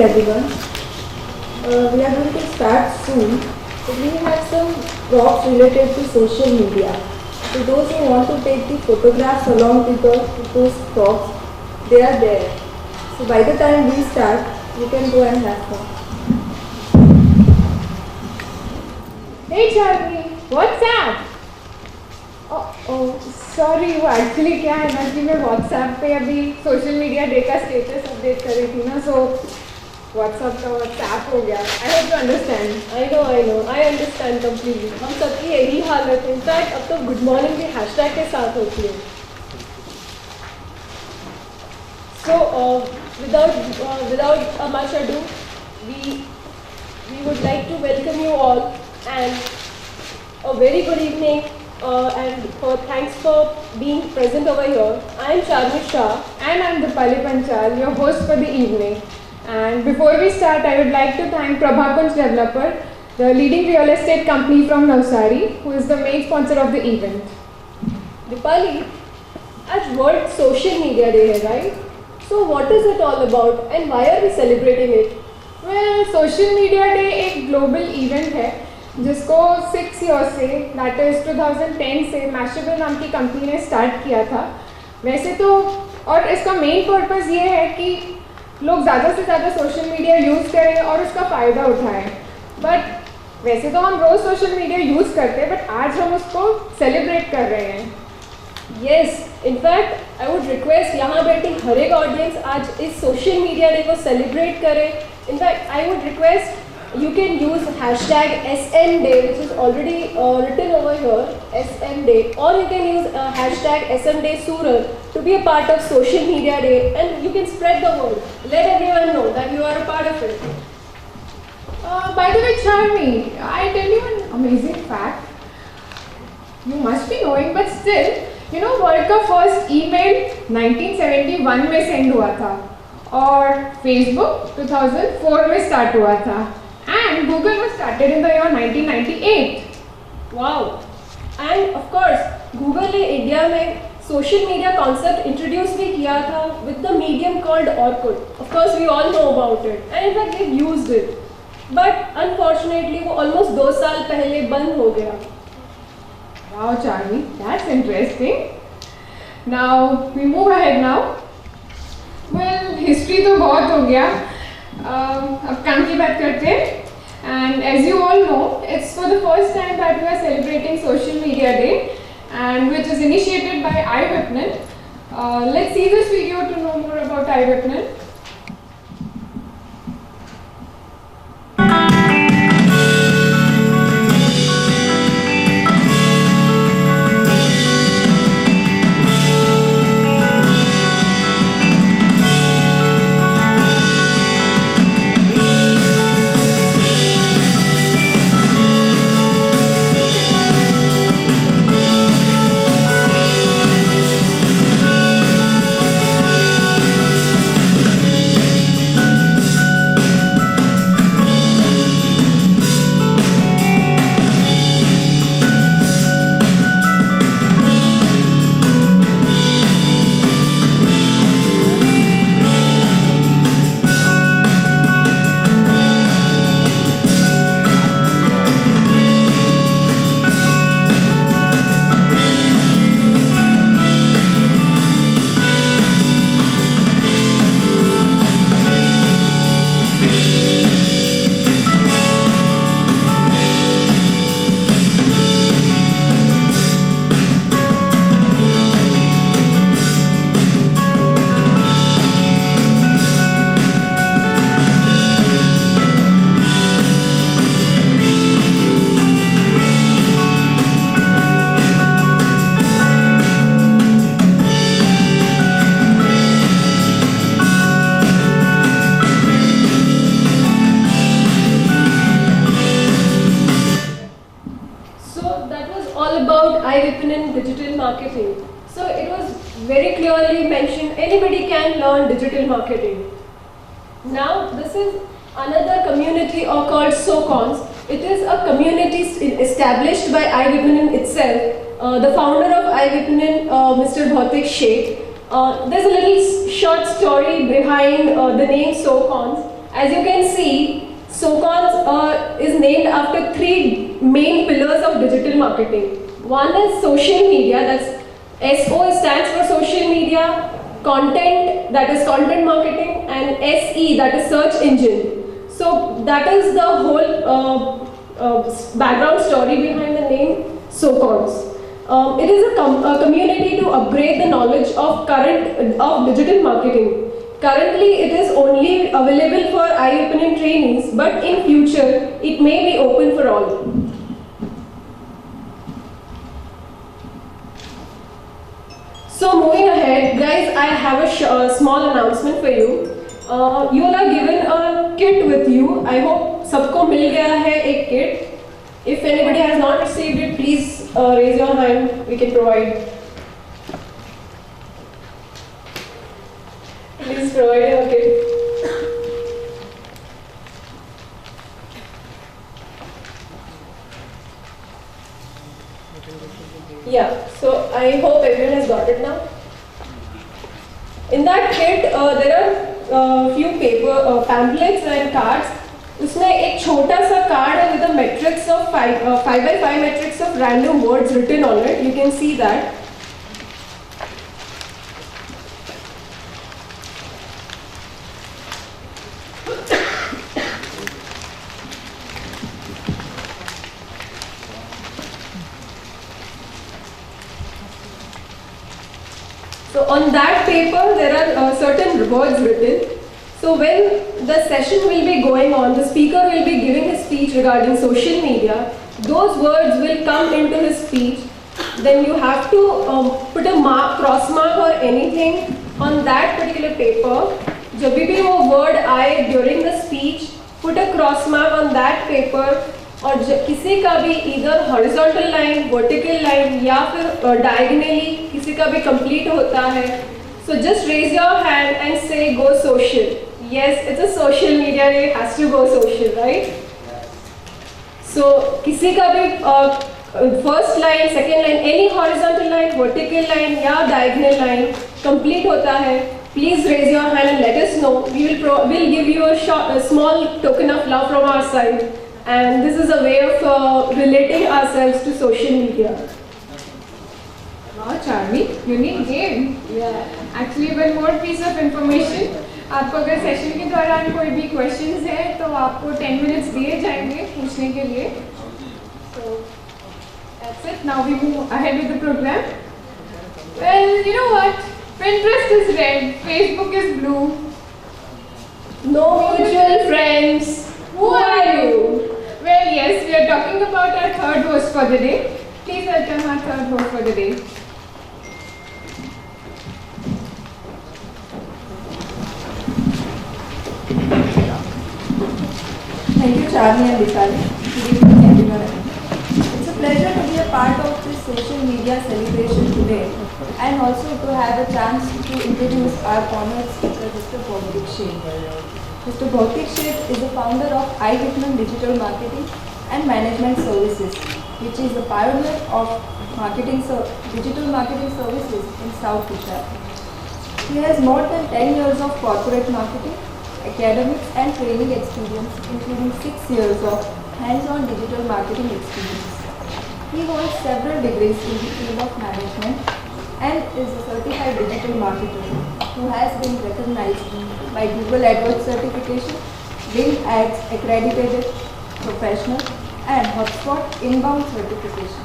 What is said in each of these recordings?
everyone. We are going to start soon. So we have some props related to social media. So those who want to take the photographs along with those props, they are there. So by the time we start, you can go and have fun. Hey Charlie, what's up? Sorry वो actually क्या है ना कि मैं WhatsApp पे अभी social media day का status update कर रही थी ना, सो व्हाट्सएप का व्हाट्सएप हो गया. I hope you understand. I understand completely. हम सबकी यही हालत है. इनफैक्ट अब तो गुड मॉर्निंग भी हैशटैग के साथ होती है. So without much ado we would like to welcome you all and a very good evening. And thanks for being present over here. I am Charmi Shah. And I'm Dipali Panchal, your host for the evening. And before we start, I would like to thank Prabhakunj Developer, the leading real estate company from Navsari, who is the main sponsor of the event. Dipali, आज World Social Media Day है, right? So what is it all about and why are we celebrating it? Well, Social Media Day एक global event है जिसको 6 years से, that is 2010 से Mashable नाम की company ने स्टार्ट किया था. वैसे तो और इसका मेन पर्पस ये है कि लोग ज़्यादा से ज़्यादा सोशल मीडिया यूज़ करें और उसका फ़ायदा उठाएं. बट वैसे तो हम रोज़ सोशल मीडिया यूज़ करते हैं, बट आज हम उसको सेलिब्रेट कर रहे हैं. Yes, in fact, I would request यहाँ बैठे हर एक ऑडियंस आज इस सोशल मीडिया डे को सेलिब्रेट करे. In fact, I would request you can use hashtag SMDay, which is already written over here, SMDay, or you can use hashtag SMDay Surat to be a part of social media day, and you can spread the word. Let everyone know that you are a part of it. By the way, Charmi, I tell you an amazing fact. You must be knowing, but still, you know, world का first email 1971 में send हुआ था और Facebook 2004 में start हुआ था. And Google was started in the year 1998. Wow! And of course, Google ने India में सोशल मीडिया कॉन्सेप्ट इंट्रोड्यूस भी किया था with the medium called Orkut. Of course, we all know about it, and in fact, we've used it. But unfortunately, वो almost 2 साल पहले बंद हो गया. Wow, Charmi, that's interesting. Now we move ahead now. Well, history तो बहुत हो गया. अब काम की बात करते हैं. And as you all know, it's for the first time that we are celebrating Social Media Day, and which is initiated by iWipnen. Let's see this video to know more about iWipnen. iWipnen digital marketing. So it was very clearly mentioned anybody can learn digital marketing. Now this is another community called SOCONS. It is a community established by iWipnen itself. The founder of iWipnen, Mr. Bhautik Sheth. There's a little short story behind the name SOCONS. As you can see, SOCONS is named after three main pillars of digital marketing. One is social media, that's SO stands for social media, content, that is content marketing, and SE, that is search engine. So that is the whole background story behind the name SOCONS. It is a community to upgrade the knowledge of digital marketing. Currently, it is only available for eye-opening trainees, but in future, it may be open for all. So moving ahead, guys, I have a small announcement for you. You all are given a kit with you. I hope सबको मिल गया है एक kit. If anybody has not received it, please raise your hand. We can provide. Please provide your kit. Yeah, so I hope everyone has got it now. In that kit, there are few paper pamphlets and cards. उसमें एक छोटा सा card है with a matrix of 5 by 5 matrix of random words written on it. You can see that. So on that paper, there are certain words written. So when the session will be going on, the speaker will be giving his speech regarding social media. Those words will come into his speech. Then you have to put a mark, cross mark or anything on that particular paper. जब भी वो word आए during the speech, put a cross mark on that paper. और किसी का भी either horizontal line, vertical line या फिर diagonally किसी का भी complete होता है. So just raise your hand and say go social. Yes, it's a social media day, it has to go social, right? So किसी का भी first line, second line, any horizontal line, vertical line या diagonal line complete होता है. Please raise your hand and let us know. We'll give you a small token of love from our side. And this is a way of relating ourselves to social media. Wow, Charmi, unique game. Yeah. Actually, one more piece of information. आपको अगर session के दौरान कोई भी questions है तो आपको 10 minutes दिए जाएंगे पूछने के लिए. So that's it. Now we move ahead with the program. Well, you know what? Pinterest is red, Facebook is blue. No mutual friends. Who are you? Well, yes, we are talking about our third host for the day. Please welcome our third host for the day. Thank you, Charmi and Dishali. Good evening, everyone. It's a pleasure to be a part of this social media celebration today and also to have a chance to introduce our honored speaker, Mr. Bhautik Sheth. Mr. Bhautik Sheth is the founder of iWhitman Digital Marketing and Management Services, which is the pioneer of digital marketing services in South Asia. He has more than 10 years of corporate marketing, academics and training experience, including 6 years of hands-on digital marketing experience. He holds several degrees in the field of management and is a certified digital marketer who has been recognized by Google AdWords certification, Bing Ads accredited professional and HubSpot inbound certification.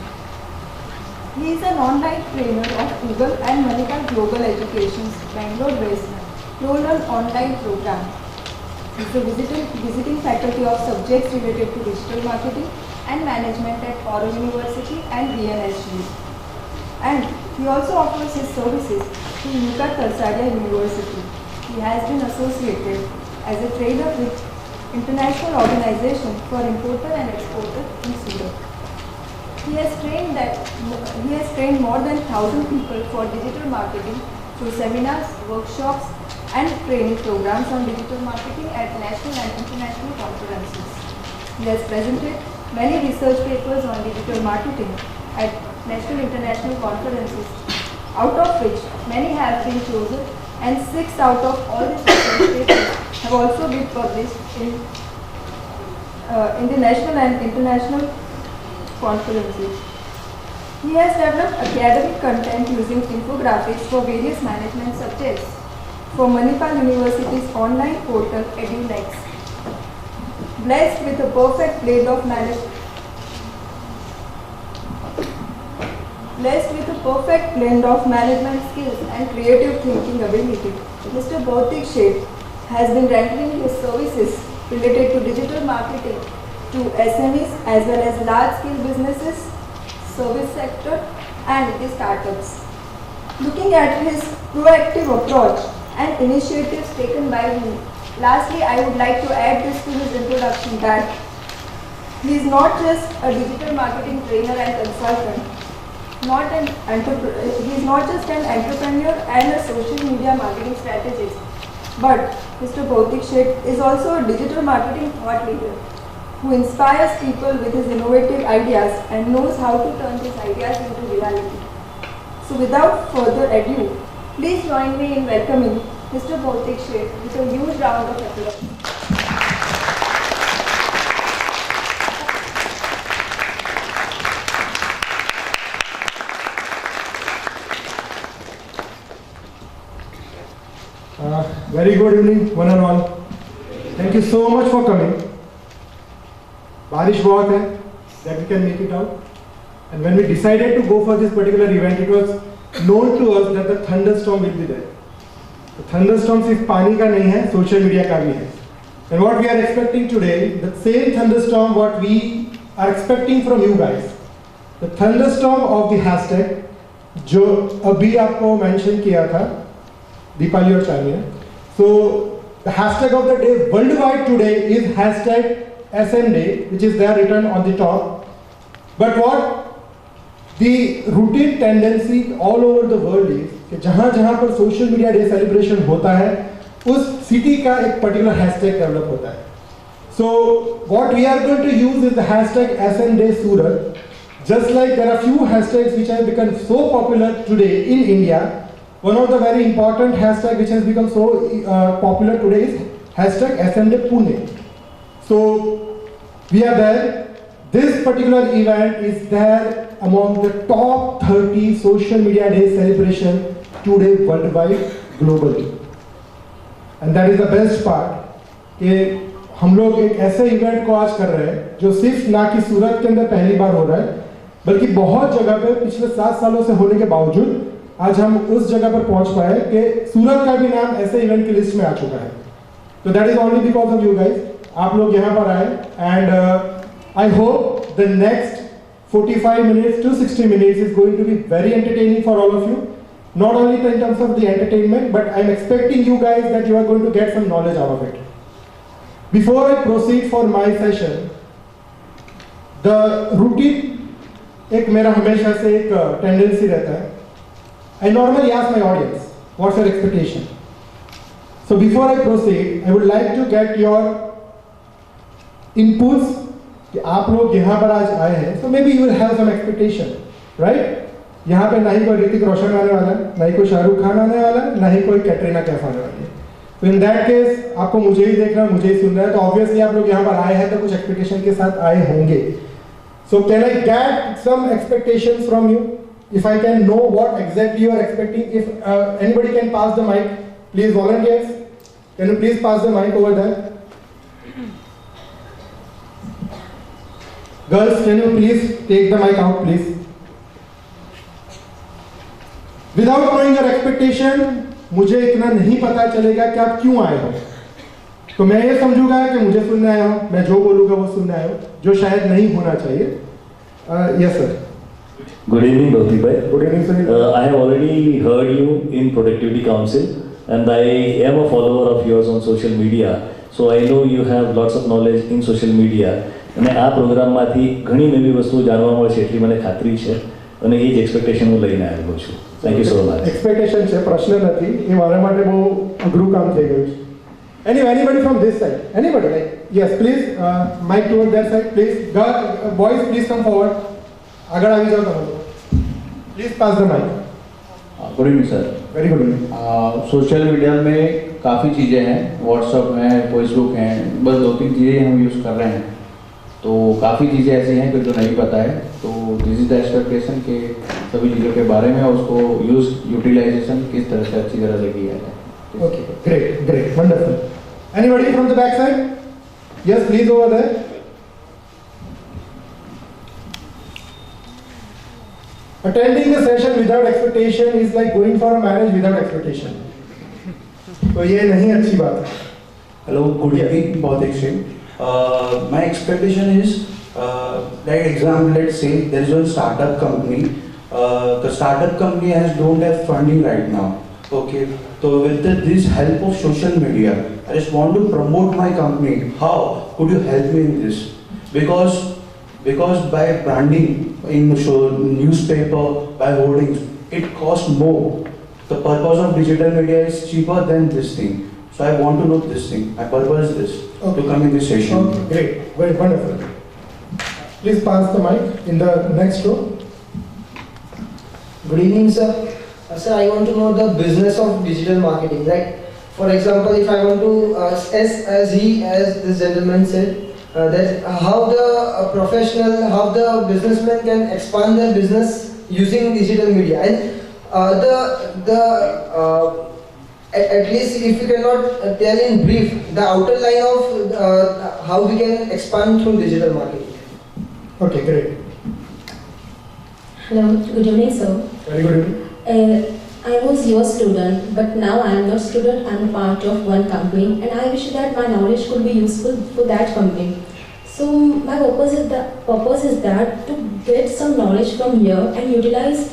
He is an online trainer of Google and Monica Global Education's Bangalore-based Roll-On online program. He is a visiting faculty of subjects related to digital marketing and management at Oro University and VNSG. And he also offers his services to Yuka Tarsadia University. He has been associated as a trainer with International Organization for Importer and Exporter in Surat. He has trained more than 1,000 people for digital marketing through seminars, workshops, and training programs on digital marketing at national and international conferences. He has presented many research papers on digital marketing at national and international conferences, out of which many have been chosen and 6 out of all his papers have also been published in international and international conferences. He has developed academic content using infographics for various management subjects for Manipal University's online portal EduNext. Blessed with a perfect blend of management skills and creative thinking ability, Mr. Bautik Sheth has been rendering his services related to digital marketing to SMEs as well as large-scale businesses, service sector and the startups. Looking at his proactive approach and initiatives taken by him, lastly I would like to add this to his introduction that he is not just a digital marketing trainer and consultant, he is not just an entrepreneur and a social media marketing strategist, but Mr. Bautik Sheth is also a digital marketing thought leader who inspires people with his innovative ideas and knows how to turn these ideas into reality. So without further ado, please join me in welcoming Mr. Bautik Sheth with a huge round of applause. Very good evening, one and all. Thank you so much for coming. बारिश बहुत है, that we can make it out. And when we decided to go for this particular event, it was known to us that the thunderstorm will be there. The thunderstorm सिर्फ पानी का नहीं है, social media का भी है. And what we are expecting today, the same thunderstorm what we are expecting from you guys. The thunderstorm of the hashtag, जो अभी आपको mention किया था, Deepali और Chania. So the hashtag of the day worldwide today is hashtag SN Day, which is there written on the top. But what the routine tendency all over the world is कि जहाँ जहाँ पर social media day celebration होता है, उस city का एक particular hashtag develop होता है. So what we are going to use is the hashtag SN Day Surat. Just like there are few hashtags which have become so popular today in India. One of the very important hashtag which has become so popular today is hashtag SN Day Pune. So we are there. This particular event is there among the top 30 social media day celebration today worldwide globally. And that is the best part कि हम लोग एक ऐसे event को आज कर रहे हैं जो सिर्फ ना कि सूरत के अंदर पहली बार हो रहा है बल्कि बहुत जगह पे पिछले 7 सालों से होने के बावजूद आज हम उस जगह पर पहुंच पाए कि सूरत का भी नाम ऐसे इवेंट की लिस्ट में आ चुका है. तो that is only because of you guys. आप लोग यहाँ पर आए and I hope the next 45 minutes to 60 minutes is going to be very entertaining for all of you. Not only in terms of the entertainment, but I'm expecting you guys that you are going to get some knowledge out of it. Before I proceed for my session, the routine एक मेरा हमेशा से एक tendency रहता है. I normally ask my audience, what's your expectation? So before I proceed, I would like to get your inputs. कि आप लोग यहाँ पर आज आए हैं, so maybe you will have some expectation, right? यहाँ पे ना ही कोई ऋतिक रोशन आने वाला है, ना ही कोई शाहरुख खान आने वाला है, ना ही कोई कैटरीना कैफ आने वाली है. तो in that case आपको मुझे ही देखना, मुझे ही सुनना है, तो obviously आप लोग यहाँ पर आए हैं तो कुछ expectation के साथ आए होंगे. So can I get some expectations from you? If I can know what exactly you are expecting, if anybody can pass the mic, please volunteers. Can you please pass the mic over there? Girls, can you please take the mic out, please? Without knowing your expectation, मुझे इतना नहीं पता चलेगा कि आप क्यों आए हो. तो मैं ये समझूंगा कि मुझे सुनने आए हो, मैं जो बोलूँगा वो सुनने आए हो, जो शायद नहीं होना चाहिए. Yes, sir. Good evening, Bautik bhai. Good evening, sir. I have already heard you in Productivity Council, and I am a follower of yours on social media. So I know you have lots of knowledge in social media. અને આ પ્રોગ્રામમાંથી ઘણી નવી વસ્તુઓ જાણવા મળશે એટલી મને ખાતરી છે અને એ જ એક્સપેક્ટેશન હું લઈને આવ્યો છું. Thank you so much. Expectation છે, પ્રશ્ન નથી. એ મારા માટે બહુ અઘરું કામ થઈ ગયું છે. Anybody from this side? Anybody? Like, yes, please. Mic towards that side, please. Boys, please come forward. આગળ આવી જાઓ તમે. Please pass the mic. Good evening sir. Very good. Social media में काफ़ी चीज़ें हैं, व्हाट्सअप है, फेसबुक है, बस 2-3 चीज़ें हम यूज़ कर रहे हैं। तो काफ़ी चीज़ें ऐसी हैं कि जो नहीं पता है, तो दिस इज द एक्सपेक्टेशन के सभी चीज़ों के बारे में उसको यूटिलाइजेशन किस तरह से अच्छी तरह से किया जाए। Okay, great great, wonderful. Anybody from the back side? Yes please, over there. Attending the session without expectation is like going for a marriage without expectation. तो ये नहीं अच्छी बात है। Hello, good evening, Baudik Singh. My expectation is, like example, let's say there is one startup company. The startup company don't have funding right now. Okay, so with this help of social media, I just want to promote my company. How could you help me in this? Because by branding in newspaper, by hoardings, it costs more. The purpose of digital media is cheaper than this thing. So I want to know this thing. My purpose is this, to come in this session. Okay, great, very wonderful. Please pass the mic in the next row. Good evening, sir. Sir, I want to know the business of digital marketing. Like, for example, if I want to, as this gentleman said, that how the professional, how the businessman can expand their business using digital media, and at least if you cannot tell in brief the outer line of how we can expand through digital marketing. Okay, great. Hello, good evening, sir. Very good evening. I was your student, but now I am not student. I am a part of one company, and I wish that my knowledge could be useful for that company. So my purpose is that to get some knowledge from here and utilize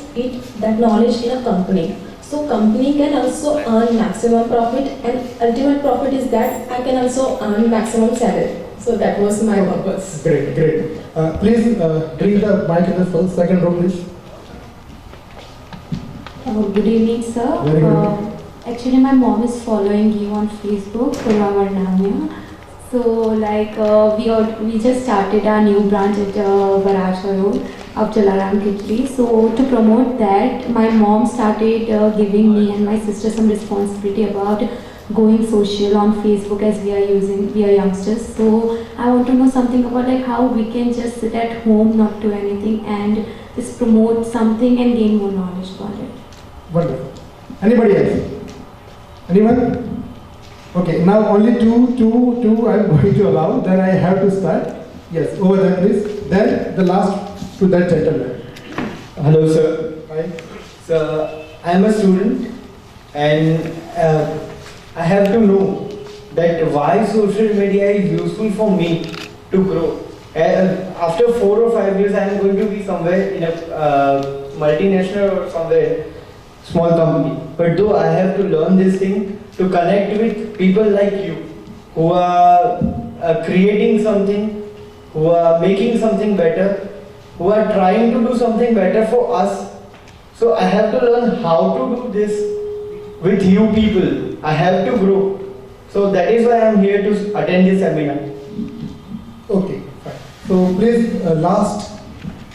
that knowledge in a company. So company can also earn maximum profit, and ultimate profit is that I can also earn maximum salary. So that was my purpose. Great, great. Please bring the mic in the second row, please. Good evening, sir. Very good. Actually, my mom is following you on Facebook, Purva Varnamya. So, like, we just started our new branch at Baracha Road of Jalaram Kitri. So, to promote that, my mom started giving me and my sister some responsibility about going social on Facebook, as we are youngsters. So, I want to know something about like how we can just sit at home, not do anything, and just promote something and gain more knowledge about it. Wonderful. Anybody else? Anyone? Okay, now only two I'm going to allow, then I have to start. Yes, over there please. Then the last to that gentleman. Hello, sir. Hi. So I am a student, and I have to know that why social media is useful for me to grow. After 4 or 5 years, I am going to be somewhere in a multinational or somewhere small company. But though I have to learn this thing to connect with people like you, who are creating something, who are making something better, who are trying to do something better for us. So I have to learn how to do this with you people. I have to grow. So that is why I am here to attend this seminar. Okay, fine. So please, last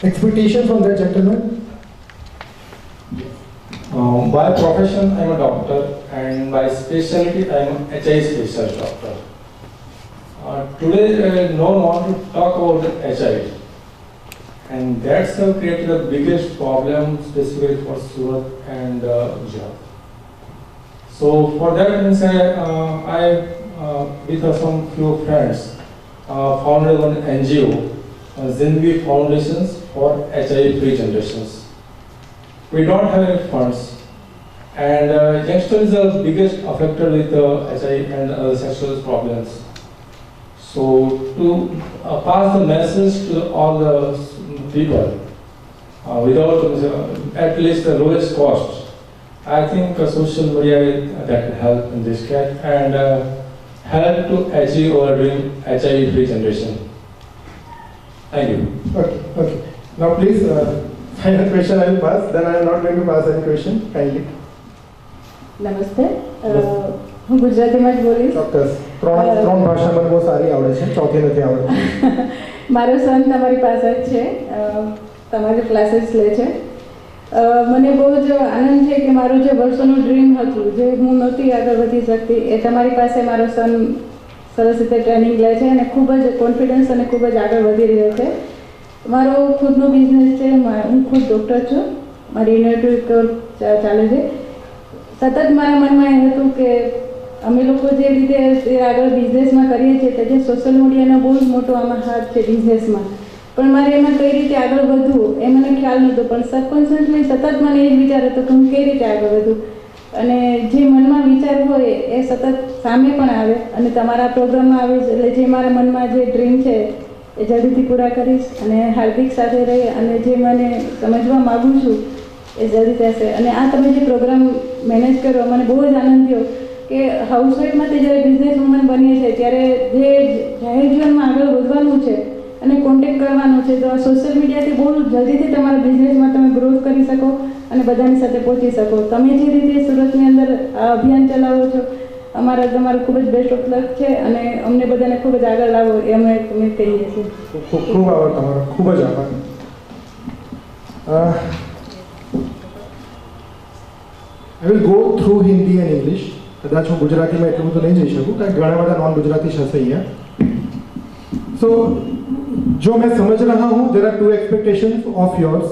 expectation from that gentleman. By profession, I am a doctor, and by specialty, I am a HI specialist doctor. Today, no one wants to talk about HIV, and that's created the biggest problem, specifically for Surat and Gujarat. So for that, I with some few friends, founded one NGO, Zindagi Foundations for HIV-free generations. We don't have any funds, and youngsters is the biggest affected with HIV and other sexual problems. So to pass the message to all the people without at least the lowest cost, I think social media that can help in this case and help to achieve our dream HIV-free generation. Thank you. Okay. Now please, final question I will pass. Then I am not going to pass any question. Kindly. નમસ્તે હું ગુજરાતીમાં જ બોલીશ. ચોક્કસ. ત્રણ ભાષામાં બહુ સારી આવડે છે, ચોથી નથી આવડતી. મારો સન તમારી પાસે જ છે, તમારી ક્લાસીસ લે છે. મને બહુ જ આનંદ છે કે મારું જે વર્ષોનું ડ્રીમ હતું, જે હું નહોતી આગળ વધી શકતી, એ તમારી પાસે મારો સન સરસ રીતે ટ્રેનિંગ લે છે અને ખૂબ જ કોન્ફિડન્સ અને ખૂબ જ આગળ વધી રહ્યો છે. મારો ખુદનો બિઝનેસ છે, હું ખુદ ડૉક્ટર છું, મારી યુનિવર્સિટી ચાલે છે. સતત મારા મનમાં એ હતું કે અમે લોકો જે રીતે આગળ બિઝનેસમાં કરીએ છીએ તે જે સોશિયલ મીડિયાનો બહુ જ મોટો આમાં હાથ છે બિઝનેસમાં, પણ મારે એમાં કઈ રીતે આગળ વધવું એ મને ખ્યાલ નહોતો. પણ સબકોન્શિયસલી સતત મને એ જ વિચાર હતો કે હું કઈ રીતે આગળ વધું, અને જે મનમાં વિચાર હોય એ સતત સામે પણ આવે અને તમારા પ્રોગ્રામમાં આવે છે. એટલે જે મારા મનમાં જે ડ્રીમ છે એ જલ્દીથી પૂરા કરીશ અને હાર્દિક સાથે રહી અને જે મને સમજવા માગું છું એ જલ્દી થશે. અને આ તમે જે પ્રોગ્રામ મેનેજ કર્યો મને બહુ જ આનંદ થયો કે હાઉસવાઈફમાંથી જ્યારે બિઝનેસ વુમન બનીએ છીએ ત્યારે જે જાહેર જીવનમાં આગળ વધવાનું છે અને કોન્ટેક્ટ કરવાનો છે, તો આ સોશિયલ મીડિયાથી બહુ જલ્દીથી તમારા બિઝનેસમાં તમે ગ્રોથ કરી શકો અને બધાની સાથે પહોંચી શકો. તમે જે રીતે સુરતની અંદર આ અભિયાન ચલાવો છો, તમારું ખૂબ જ બેસ્ટ ઓફ લક છે અને અમને બધાને ખૂબ જ આગળ લાવો એ અમે તમે કહીએ છીએ. ખૂબ આભાર તમારો, ખૂબ જ આભાર. I will go through Hindi and English. કદાચ હું ગુજરાતીમાં એટલું બધું નહીં જઈ શકું કારણ કે ઘણા બધા નોન ગુજરાતી હશે અહીંયા. So जो मैं समझ रहा हूँ, there are two expectations of yours.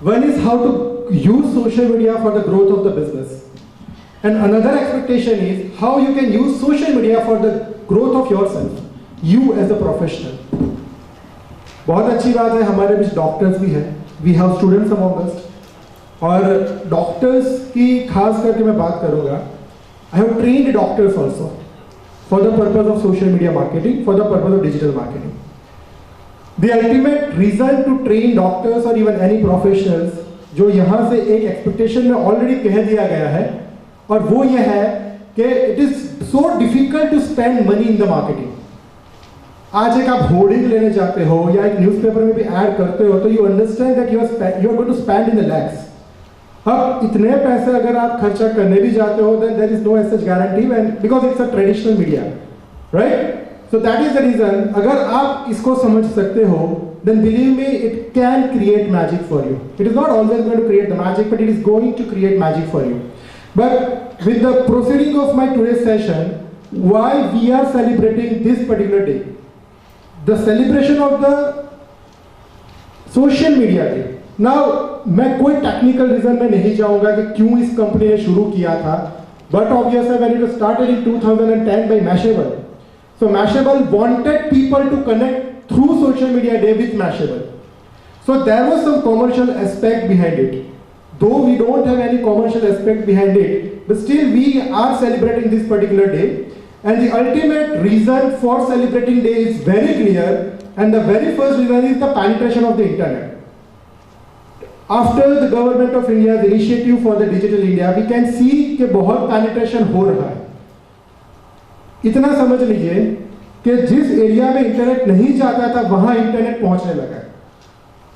One is how to use social media for the growth of the business, and another expectation is how you can use social media for the growth of yourself, you as a professional. बहुत अच्छी बात है, हमारे बीच doctors भी हैं, we have students among us, और doctors की खास करके मैं बात करूँगा. I have trained doctors also for the purpose of social media marketing, for the purpose of digital marketing. The ultimate reason to train doctors or even any professionals, जो यहाँ से एक एक्सपेक्टेशन में ऑलरेडी कह दिया गया है, और वो ये है कि it is so difficult to spend money in the marketing. आज एक आप होर्डिंग लेने जाते हो या एक न्यूज़पेपर में भी ऐड करते हो तो you understand that you are going to spend in the lakhs. अब इतने पैसे अगर आप खर्चा करने भी जाते हो then there is no such guarantee, and because it's a traditional media, right? So that is the reason, अगर आप इसको समझ सकते हो, then believe me, it can create magic for you. It is not always going to create the magic, but it is going to create magic for you. But with the proceeding of my today's session, why we are celebrating this particular day, the celebration of the social media day. Now, मैं कोई technical reason में नहीं जाऊंगा कि क्यों इस company ने शुरू किया था, but obviously when it was started in 2010 by Mashable. So Mashable wanted people to connect through social media day with Mashable. So there was some commercial aspect behind it. Though we don't have any commercial aspect behind it, but still we are celebrating this particular day. And the ultimate reason for celebrating day is very clear, and the very first reason is the penetration of the internet. After the government of India's initiative for the digital India, we can see कि बहुत penetration हो रहा है. इतना समझ लीजिए कि जिस एरिया में इंटरनेट नहीं जाता था वहां इंटरनेट पहुंचने लगा है.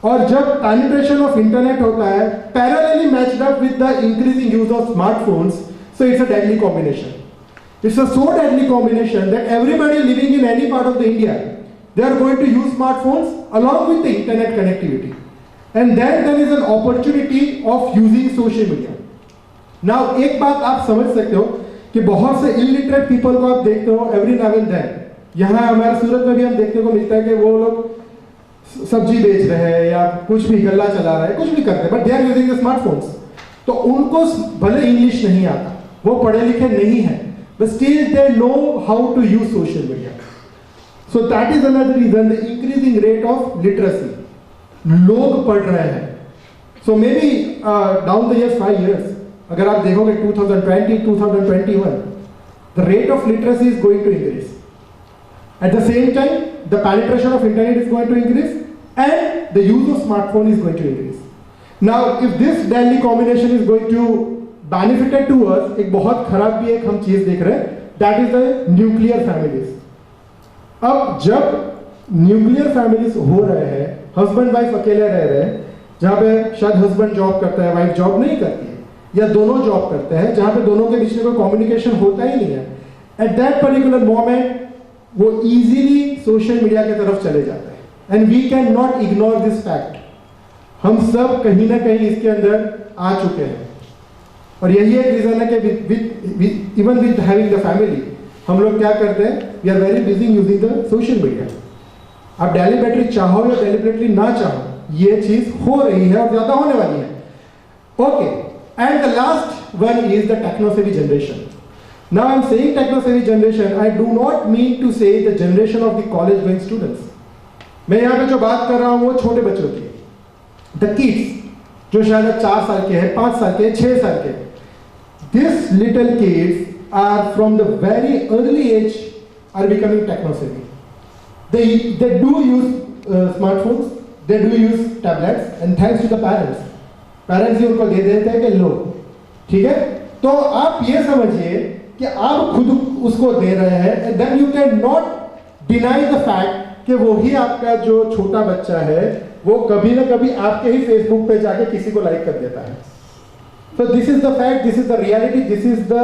और जब पेनिट्रेशन ऑफ इंटरनेट होता है parallelly matched up with the increasing use of smartphones, so it's a deadly combination. It's a so deadly combination that everybody living in any part of the India, they are going to use smartphones along with the internet connectivity, and then there is an opportunity of using social media. Now एक बात आप समझ सकते हो कि बहुत से illiterate people को आप देखते हो एवरी नाउ एंड देन. यहाँ हमारे सूरत में भी हम देखने को मिलता है कि वो लोग सब्जी बेच रहे हैं या कुछ भी गल्ला चला रहे हैं, कुछ भी करते हैं, but they are using the smartphones. तो उनको भले इंग्लिश नहीं आता, वो पढ़े लिखे नहीं है, but still they know how to use social media. So that is another reason, the increasing rate of literacy. लोग पढ़ रहे हैं. So maybe down the years 5 years, अगर आप देखोगे 2020, 2021, the rate of literacy is going to increase. At the same time, the penetration of internet is going to increase and the use of smartphone is going to increase. Now, if this deadly combination is going to benefit to us, एक बहुत खराब भी एक हम चीज देख रहे हैं, that is the nuclear families. अब जब न्यूक्लियर फैमिलीज हो रहे हैं, हस्बैंड वाइफ अकेले रह रहे हैं, जहाँ पे शायद हस्बैंड जॉब करता है, वाइफ जॉब नहीं करती है, या दोनों जॉब करते हैं, जहाँ पे दोनों के बीच में कोई कम्युनिकेशन होता ही नहीं है, एट दैट पर्टिकुलर मोमेंट वो इजीली सोशल मीडिया की तरफ चले जाते हैं. And we can not ignore this fact. हम सब कहीं ना कहीं इसके अंदर आ चुके हैं। और यही एक रीजन है कि even with having the family हम लोग क्या करते हैं, we are very busy using the social media. आप डेलिबरेटली चाहो या डेलिबरेटली ना चाहो, ये चीज हो रही है और ज्यादा होने वाली है। Okay, and the last one is the techno-savvy generation. Now I am saying techno-savvy generation, I do not mean to say the generation of the college going students. मैं यहाँ पे जो बात कर रहा हूँ वो छोटे बच्चों की, द किड्स जो शायद 4 साल के हैं, 5 साल के, 6 साल के। These little kids are from the very early age are becoming techno-savvy. They do use smartphones, they do use tablets, and thanks to the parents. Parents ही उनको दे देते हैं कि लो, ठीक है? तो आप ये समझिए कि आप खुद उसको दे रहे हैं, and then you cannot deny the fact कि वही आपका जो छोटा बच्चा है वो कभी ना कभी आपके ही फेसबुक पे जाके किसी को लाइक कर देता है। So this is the fact, this is the reality, this is the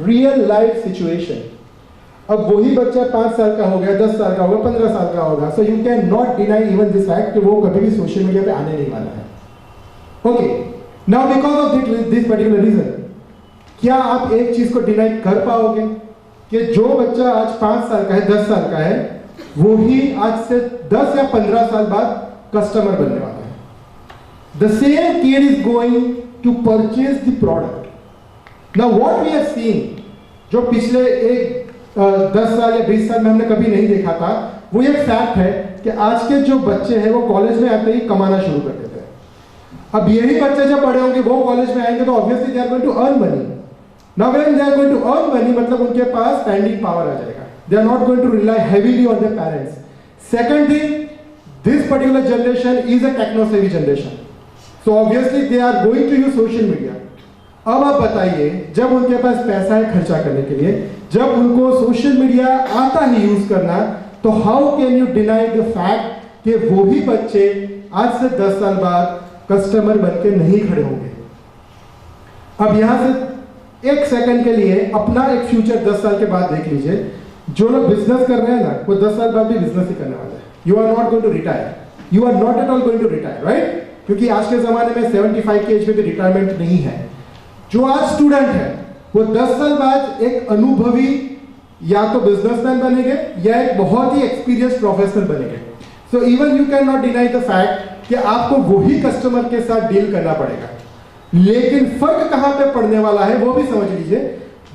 real life situation. अब वही बच्चा 5 साल का हो गया, 10 साल का होगा, 15 साल का होगा, so you can not deny even this fact कि वो कभी भी सोशल मीडिया पे आने नहीं वाला है। Okay, now because of this particular reason, क्या आप एक चीज को डिनाई कर पाओगे कि जो बच्चा आज 5 साल का है, 10 साल का है, वो ही आज से 10 या 15 साल बाद कस्टमर बनने वाला है। The same kid is going to purchase the product. Now what we have seen, जो पिछले 10 साल या 20 साल में हमने कभी नहीं देखा था, वो एक फैक्ट है कि आज के जो बच्चे हैं वो कॉलेज में आते ही कमाना शुरू कर देते हैं। अब यही बच्चे जब बड़े होंगे वो कॉलेज में आएंगे तो obviously they are going to earn money. Now when they are going to earn money मतलब उनके पास स्पेंडिंग पावर आ जाएगा। They are not going to rely heavily on their parents. Second thing, this particular generation is a techno-savvy generation, so obviously they are going to use social media. अब आप बताइए, जब उनके पास पैसा है खर्चा करने के लिए, जब उनको सोशल मीडिया आता ही यूज करना, तो how can you deny the fact कि वो ही बच्चे आज से 10 साल बाद कस्टमर बनके नहीं खड़े होंगे। अब यहां से एक सेकंड के लिए अपना एक फ्यूचर 10 साल के बाद देख लीजिए। जो लोग बिजनेस कर रहे हैं ना, वो 10 साल बाद भी बिजनेस ही करने वाले हैं। You are not going to retire, you are not at all going to retire, right? क्योंकि आज के जमाने में 75 की एज में भी रिटायरमेंट नहीं है। जो आज स्टूडेंट है वो 10 साल बाद एक अनुभवी या तो बिजनेसमैन बनेंगे या एक बहुत ही एक्सपीरियंस प्रोफेशनल बनेंगे। So even you can not deny the fact कि आपको वही कस्टमर के साथ डील करना पड़ेगा। लेकिन फर्क कहां पे पड़ने वाला है वो भी समझ लीजिए।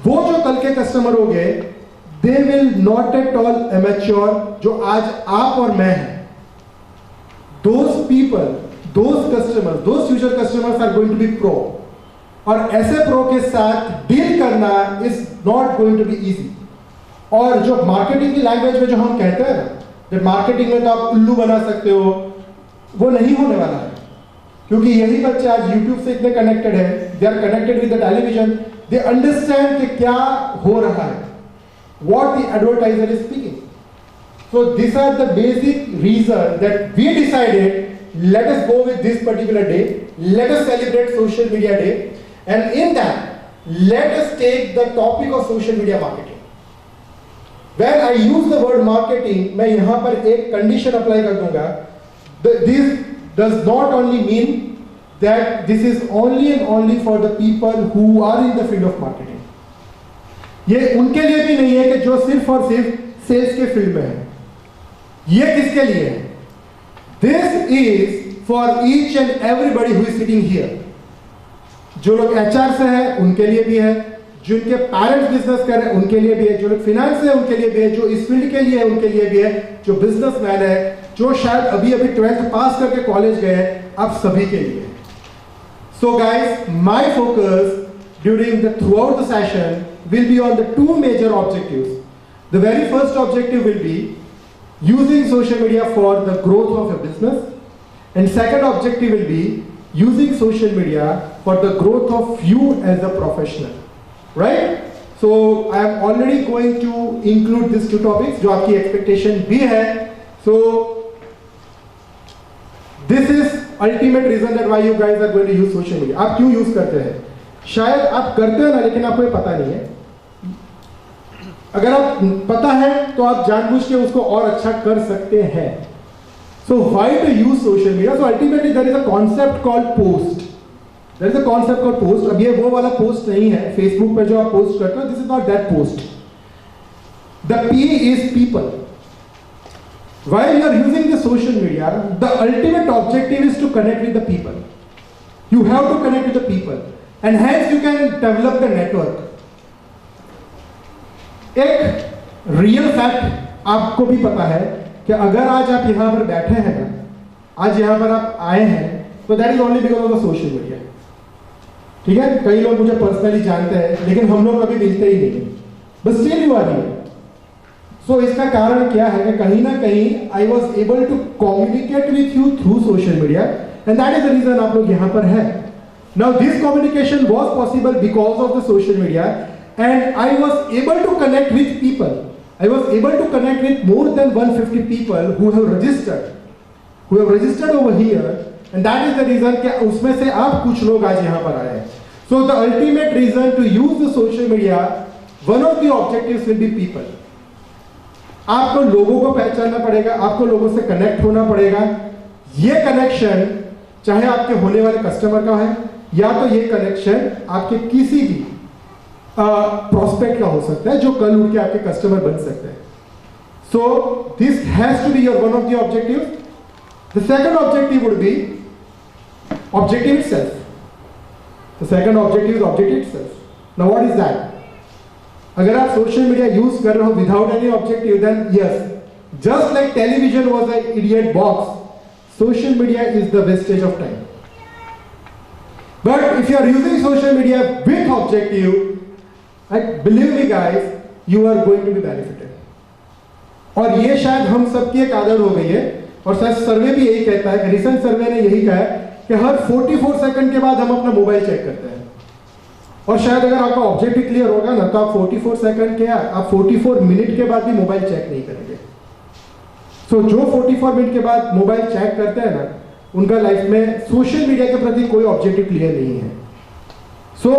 वो जो कल के कस्टमर हो गए, they will not at all immature जो आज आप और मैं हैं। Those people, those customers, those future customers are going to be pro, और ऐसे प्रो के साथ डील करना is not going to be easy। और जो मार्केटिंग की लैंग्वेज में जो हम कहते हैं ना, कि मार्केटिंग में तो आप उल्लू बना सकते हो, वो नहीं होने वाला है। क्योंकि यही बच्चे आज YouTube से इतने कनेक्टेड है, they are connected with the television, they understand कि क्या हो रहा है, what the advertiser is speaking। So these are the basic reason that we decided, let us go with this particular day, let us celebrate social media day, and in that let us take the topic of social media marketing। When I use the word marketing, मैं यहाँ पर एक condition apply कर दूंगा। This does not only mean that this is only and only for the people who are in the field of marketing। ये उनके लिए भी नहीं है कि जो सिर्फ और सिर्फ सेल्स के फील्ड में है। ये किसके लिए है? This is for each and everybody who is sitting here। जो लोग HR से हैं उनके लिए भी है, जिनके पेरेंट्स बिजनेस कर रहे हैं उनके लिए भी है, जो लोग फाइनेंस से उनके लिए भी है, जो इस फील्ड के लिए है उनके लिए भी है, जो बिजनेसमैन है, जो शायद अभी 12th पास करके कॉलेज गए हैं, आप सभी के लिए। So guys, my focus during the throughout the session will be on the 2 major objectives। The very first objective will be using social media for the growth of your business, and second objective will be using social media for the growth of you as a professional, right? So I am already going to include these 2 topics जो आपकी expectation भी है। So this is ultimate reason that why you guys are going to use social media। आप क्यों use करते हैं? शायद आप करते हो ना, लेकिन आपको ये पता नहीं है। अगर आप पता है तो आप जानबूझ के उसको और अच्छा कर सकते हैं। So why to use social media? So ultimately there is a concept called post. There is a concept called post. अब ये वो वाला post नहीं है Facebook पे जो आप post करते हो. This is not that post. The P is people. While you are using the social media, the ultimate objective is to connect with the people. You have to connect with the people, and hence you can develop the network. एक real fact आपको भी पता है कि अगर आज आप यहाँ पर बैठे हैं ना, आज यहाँ पर आप आए हैं, तो that is only because of the social media. ठीक है? कई लोग मुझे पर्सनली जानते हैं, लेकिन हम लोग कभी मिलते ही नहीं, but still you are here. So इसका कारण क्या है कि कहीं ना कहीं I was able to communicate with you through social media, and that is the reason आप लोग यहाँ पर हैं. Now this communication was possible because of the social media, and I was able to connect with people. I was able to connect with more than 150 people who have registered over here, and that is the reason कि उसमें से आप कुछ लोग आज यहाँ पर आए हैं. So the ultimate reason to use the social media, one of the objectives will be people. आपको लोगों को पहचानना पड़ेगा, आपको लोगों से कनेक्ट होना पड़ेगा. ये कनेक्शन चाहे आपके होने वाले कस्टमर का है, या तो ये कनेक्शन आपके किसी भी प्रोस्पेक्ट का हो सकता है जो कल उठ के आपके कस्टमर बन सकते हैं. So this has to be your one of the objective. The second objective would be objective itself. The second objective is objective itself. Now what is that? अगर आप सोशल मीडिया यूज कर रहे हो without any objective, then yes, just like television was a idiot box, social media is the wastage of time. But if you are using social media with objective, believe me guys, you are going to be benefited. और ये शायद हम सबकी एक आदत हो गई है, और शायद सर्वे भी यही कहता है, रिसेंट सर्वे ने यही कहा है कि हर 44 सेकंड के बाद हम अपना मोबाइल चेक करते हैं. और शायद अगर आपका ऑब्जेक्टिव क्लियर होगा ना, तो आप 44 सेकंड के आप 44 मिनट के बाद भी मोबाइल चेक नहीं करेंगे. सो जो 44 मिनट के बाद मोबाइल चेक करते हैं ना, उनका लाइफ में सोशल मीडिया के प्रति कोई ऑब्जेक्टिव क्लियर नहीं है. सो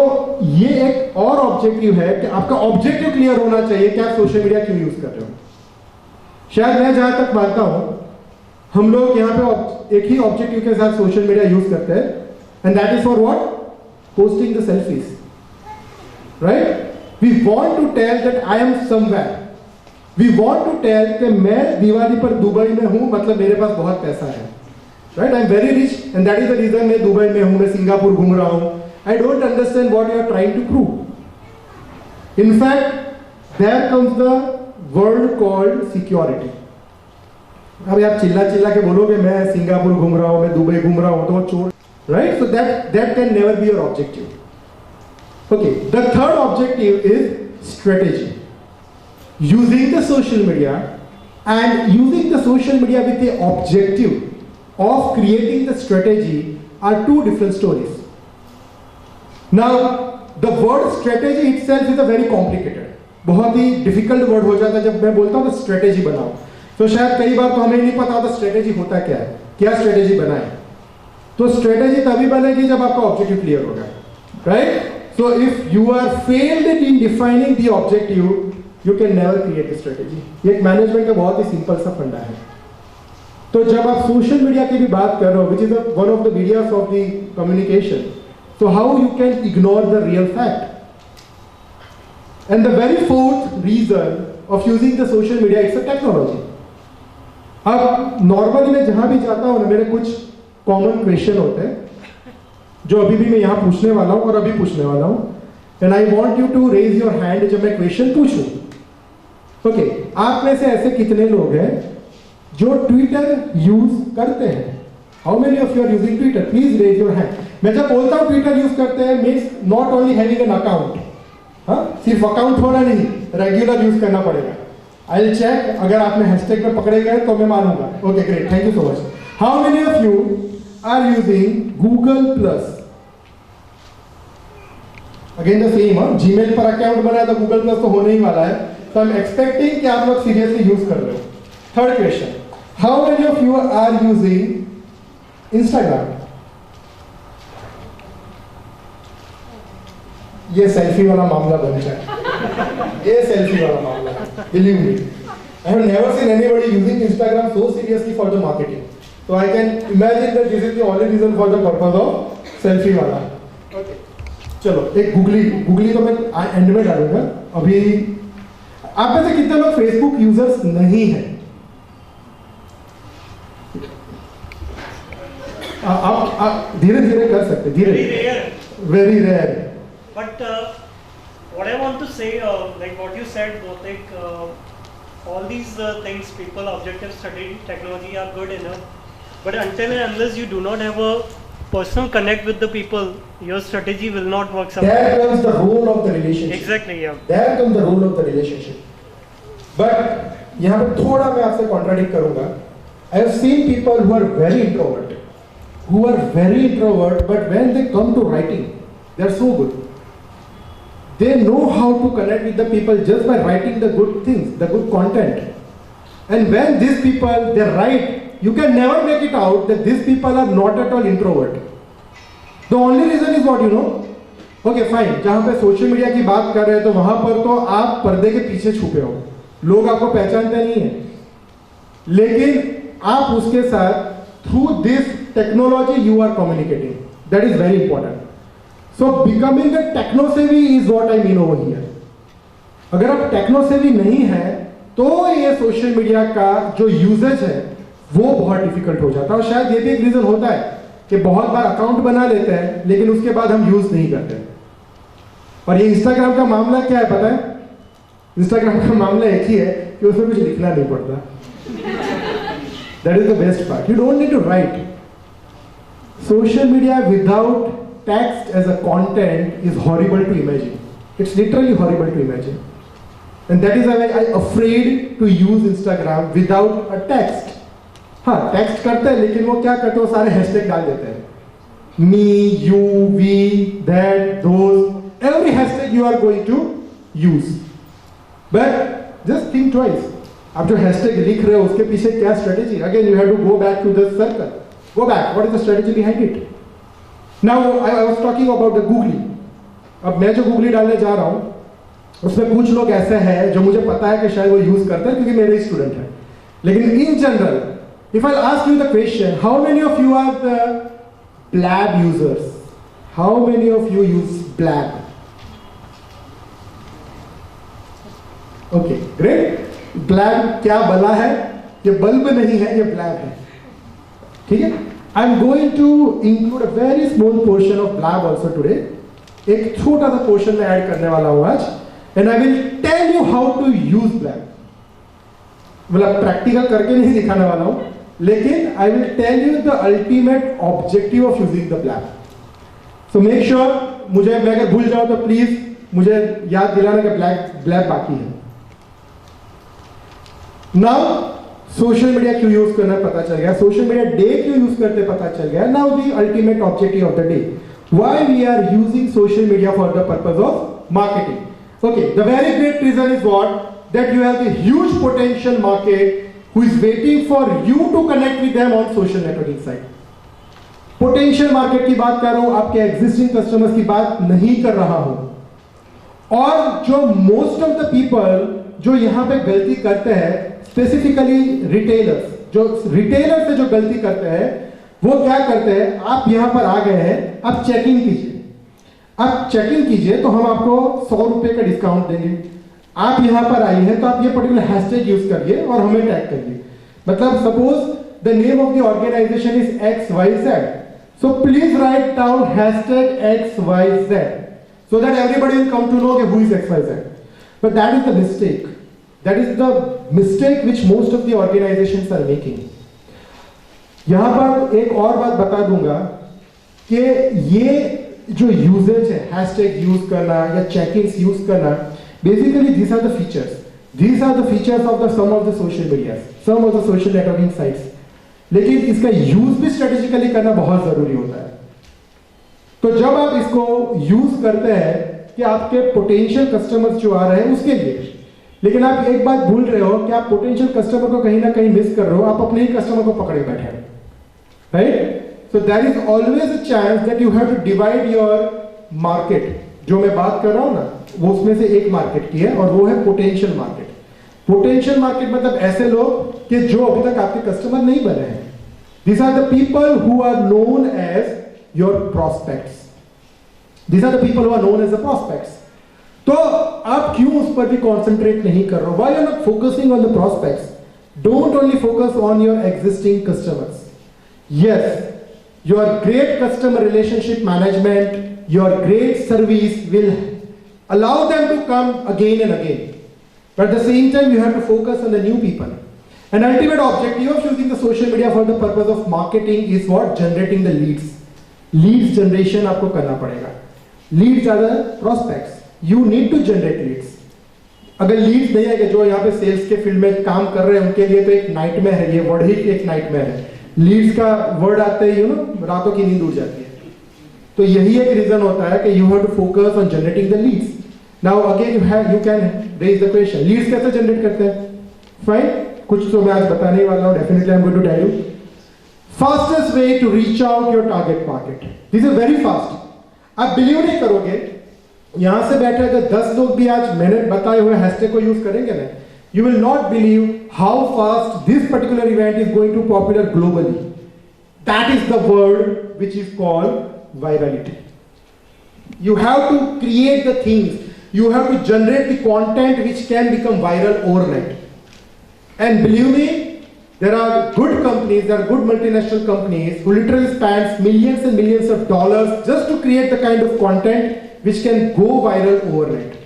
ये एक और ऑब्जेक्टिव है कि आपका ऑब्जेक्टिव क्लियर होना चाहिए कि आप सोशल मीडिया क्यों यूज कर रहे हो. शायद मैं जहां तक मानता हूं, हम लोग यहाँ पे एक ही ऑब्जेक्टिव के साथ सोशल मीडिया यूज करते हैं, and that is for what? Posting the selfies, right? We want to tell that I am somewhere. We want to tell कि मैं दिवाली पर दुबई में हूं, मतलब मेरे पास बहुत पैसा है. Right? I'm very rich, and that is the reason मैं दुबई में हूँ, मैं सिंगापुर घूम रहा हूँ. I don't understand what you are trying to prove. In fact, there comes the word called security. अभी आप चिल्ला के बोलोगे मैं सिंगापुर घूम रहा हूँ, मैं दुबई घूम रहा हूँ, तो वो चोर, right? So that can never be your objective. Okay, the third objective is strategy. Using the social media, and using the social media with the objective of creating the strategy are two different stories. Now, the word strategy itself is a very complicated, बहुत ही difficult word हो जाता है जब मैं बोलता हूँ strategy बनाओ. तो शायद कई बार तो हमें नहीं पता होता strategy होता क्या है, क्या strategy बनाए. तो strategy तभी बनेगी जब आपका objective clear होगा, right? So if you are failed in defining the objective, you can never create a strategy. ये एक management का बहुत ही simple सा फंडा है. तो जब आप सोशल मीडिया की भी बात कर रहे हो, which is one of the medias of the communication, so how you can ignore the real fact? And the very fourth reason of using the social media, it's a technology. अब normally मैं जहां भी जाता हूं ना, मेरे कुछ common question होते हैं जो अभी भी मैं यहाँ पूछने वाला हूँ और अभी पूछने वाला हूँ. And I want you to raise your hand जब मैं क्वेश्चन पूछूं. ओके, आप में से ऐसे कितने लोग हैं जो ट्विटर यूज करते हैं? How many of you are using Twitter? Please raise your hand. मैं जब बोलता हूं ट्विटर यूज करते हैं, means not only having an account. हाँ, सिर्फ अकाउंट होना नहीं, रेगुलर यूज करना पड़ेगा. आई विल चेक, अगर आपने हैशटैग में पकड़े गए तो मैं मानूंगा. Okay, great, thank you so much. How many of you are using Google Plus? Again the same, Gmail पर अकाउंट बनाया तो गूगल प्लस तो होने ही वाला है. तो आई एम एक्सपेक्टिंग कि आप लोग सीरियसली यूज कर रहे हो. Third question, how many of you are using Instagram? ये सेल्फी वाला मामला बन जाए. ये सेल्फी वाला मामला है. Believe me, I have never seen anybody using Instagram so seriously for the marketing. So I can imagine that this is the only reason for the purpose of selfie वाला. Okay. चलो एक googly तो मैं and में डालूंगा. अभी आप में से कितने लोग फेसबुक यूजर्स नहीं हैं? आप धीरे धीरे कर सकते, धीरे. Very rare. But what I want to say, like what you said, Bautik, all these things, people, objective study, technology are good enough. But until and unless you do not have a personal connect with the people, your strategy will not work. There comes the role of the relationship. Exactly, yeah. There comes the role of the relationship. But यहाँ पे थोड़ा मैं आपसे contradict करूँगा. I have seen people who are very introvert, but when they come to writing, they are so good. They know how to connect with the people just by writing the good things, the good content. And when these people, they write, you can never make it out that these people are not at all introvert. The only reason is what you know. Okay, fine. जहाँ पे social media की बात कर रहे हैं तो वहाँ पर तो आप पर्दे के पीछे छुपे हो, लोग आपको पहचानते नहीं हैं. लेकिन आप उसके साथ through this technology you are communicating. That is very important. So becoming a techno savvy is what I mean over here. अगर आप टेक्नो सेवी नहीं है तो ये सोशल मीडिया का जो यूजेज है वो बहुत डिफिकल्ट हो जाता है. और शायद ये भी एक रीजन होता है कि बहुत बार अकाउंट बना लेते हैं लेकिन उसके बाद हम यूज नहीं करते. और ये इंस्टाग्राम का मामला क्या है पता है? इंस्टाग्राम का मामला एक ही है कि उसमें कुछ लिखना नहीं पड़ता. That is the best part. You don't need to write. Social media without text as a content is horrible to imagine. It's literally horrible to imagine. And that is why I'm afraid to use Instagram without a text. हाँ, text करते हैं लेकिन वो क्या करते हैं, वो सारे hashtag डाल देते हैं. Me, you, we, that, those, every hashtag you are going to use. But just think twice. आप जो hashtag लिख रहे हो उसके पीछे क्या strategy? Again, you have to go back to the circle. Go back. What is the strategy behind it? Now I was talking about the Googly. अब मैं जो Googly डालने जा रहा हूँ उसमें कुछ लोग ऐसे हैं जो मुझे पता है कि शायद वो यूज करते हैं क्योंकि मेरे स्टूडेंट हैं. लेकिन in general, if I'll ask you the question, how many of you are the Blab users? How many of you use Blab? Okay, great. Blab क्या बला है? ये बल्ब नहीं है, ये Blab है. ठीक है? I'm going to include a very small portion of Blab also today. एक छोटा सा पोर्शन में ऐड करने वाला हूँ आज. And I will tell you how to use Blab. मतलब प्रैक्टिकल करके नहीं दिखाने वाला हूँ, लेकिन I will tell you the ultimate objective of using the Blab. So make sure, मुझे मैं अगर भूल जाऊँ तो प्लीज मुझे याद दिलाना कि Blab बाकी है. Now सोशल मीडिया क्यों यूज करना पता चल गया, सोशल मीडिया डे क्यों यूज करते पता चल गया. Now the ultimate objective of the day, why we are using social media for the purpose of marketing. Okay, the very great reason is what, that you have the huge potential market who is waiting for you to connect with them on social networking site. Potential market की बात कर रहा हूं, आपके existing customers की बात नहीं कर रहा हूं. और जो मोस्ट ऑफ द पीपल जो यहां पे गलती करते हैं, स्पेसिफिकली रिटेलर्स, जो रिटेलर से जो गलती करते हैं वो क्या करते हैं, आप यहां पर आ गए हैं, आप चेक इन कीजिए. आप चेक इन कीजिए तो हम आपको 100 रुपए का डिस्काउंट देंगे. आप यहां पर आई हैं तो आप ये पर्टिकुलर हैशटैग यूज करिए और हमें टैग करिए. मतलब suppose the name of the organization is XYZ, so please write down hashtag XYZ so that everybody will come to know who is XYZ. But that is the mistake. That is the mistake which most of the organizations are making. यहां पर एक और बात बता दूंगा कि ये जो यूजेज है, हैशटैग यूज करना या चेक-इन्स यूज करना, basically these are the features. These are the features of the some of the social media, some of the social networking sites. लेकिन इसका यूज भी स्ट्रेटेजिकली करना बहुत जरूरी होता है. तो जब आप इसको यूज करते हैं कि आपके पोटेंशियल कस्टमर्स जो आ रहे हैं उसके लिए, लेकिन आप एक बात भूल रहे हो कि आप पोटेंशियल कस्टमर को कहीं ना कहीं मिस कर रहे हो, आप अपने ही कस्टमर को पकड़े बैठे हैं. Right? So there is always a chance that you have to divide your market. जो मैं बात कर रहा हूं ना, वो उसमें से एक मार्केट की है और वो है पोटेंशियल मार्केट. पोटेंशियल मार्केट मतलब ऐसे लोग कि जो अभी तक आपके कस्टमर नहीं बने हैं. These are the people who are known as your prospects. These are the people who are known as the prospects. तो आप क्यों उस पर भी concentrate नहीं कर रहे हो? Why you are not focusing on the prospects? Don't only focus on your existing customers. Yes, your great customer relationship management, your great service will allow them to come again and again. But at the same time, you have to focus on the new people. An ultimate objective of using the social media for the purpose of marketing is what? Generating the leads. Leads generation आपको करना पड़ेगा. Leads are the prospects. You need to generate leads. अगर leads नहीं आएगा, जो यहाँ पे sales के फील्ड में काम कर रहे हैं उनके लिए तो एक नाइटमेयर है, ये वर्ड ही एक नाइटमेयर है. Leads का वर्ड आते ही रातों की नींद उड़ जाती है. तो यही एक रीजन होता है कि you have to focus on generating the leads. Now again you can raise the question. Leads कैसे generate करते हैं? Fine. कुछ तो मैं आज बताने वाला हूँ. Definitely I'm going to tell you. Fastest way to reach out your target market. This is very fast. आप बिलीव नहीं करोगे, यहाँ से बैठे अगर 10 लोग भी आज मैंने बताए हुए हैशटैग को यूज करेंगे ना, you will not believe how fast this particular event is going to popular globally. That is the word which is called virality. You have to create the things. You have to generate the content which can become viral overnight. And believe me, there are good companies, there are good multinational companies who literally spend millions and millions of dollars just to create the kind of content which can go viral overnight.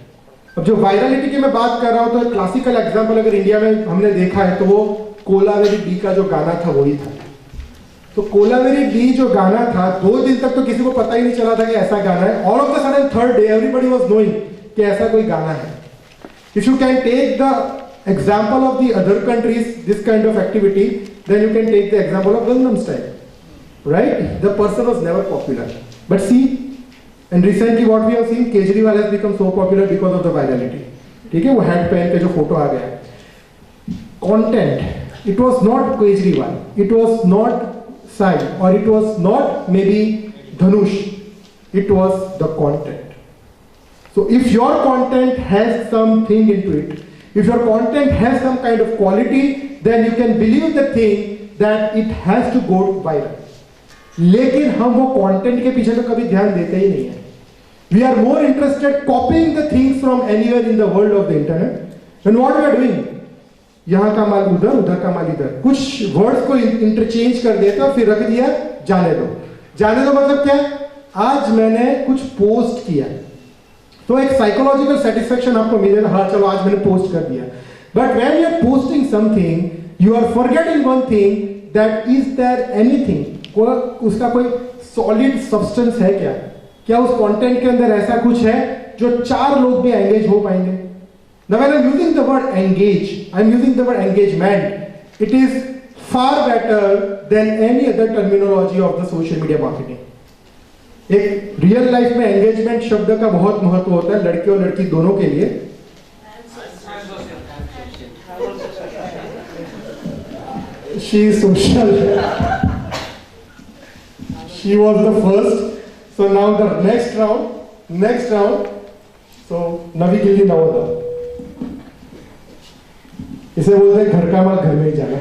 अब जो virality की मैं बात कर रहा हूँ तो classical example अगर इंडिया में हमने देखा है तो वो कोलावेरी डी का जो गाना था वही था. तो कोलावेरी डी जो गाना था 2 दिन तक तो किसी को पता ही नहीं चला था कि ऐसा गाना है. All of the sudden third day everybody was knowing कि ऐसा कोई गाना है. If you can take the example of the other countries this kind of activity, then you can take the example of Gangnam Style, right? The person was never popular, but see, and recently what we have seen, Kejriwal has become so popular because of the virality. ठीक है, वो hat पहन के जो photo आ गया. Content, it was not Kejriwal, it was not Sai, or it was not maybe Dhanush, it was the content. So if your content has something into it, if your content has some kind of quality, then you can believe the thing that it has to go viral. लेकिन हम वो content के पीछे तो कभी ध्यान देते ही नहीं है. We are more interested copying the things from anywhere in the world of the internet. And what we are doing? यहाँ का माल उधर, उधर का माल इधर. कुछ words को interchange कर देते और फिर रख दिया, जाने दो. जाने दो मतलब क्या? आज मैंने कुछ post किया. तो एक साइकोलॉजिकल सेटिस्फैक्शन आपको मिलेगा, हाँ चलो आज मैंने पोस्ट कर दिया. But when you are posting something, you are forgetting one thing, that is there anything, उसका कोई सॉलिड सब्सटेंस है क्या? क्या उस कंटेंट के अंदर ऐसा कुछ है जो 4 लोग भी एंगेज हो पाएंगे? Now when I am using the word engage, I am using the word engagement. It is far better than any other terminology of the social media marketing. एक रियल लाइफ में एंगेजमेंट शब्द का बहुत महत्व होता है लड़के और लड़की दोनों के लिए. She is social. She was the first. So now the next round. So नवी गिल्ली ना होता. इसे बोलते हैं घर का माल घर में ही जाना.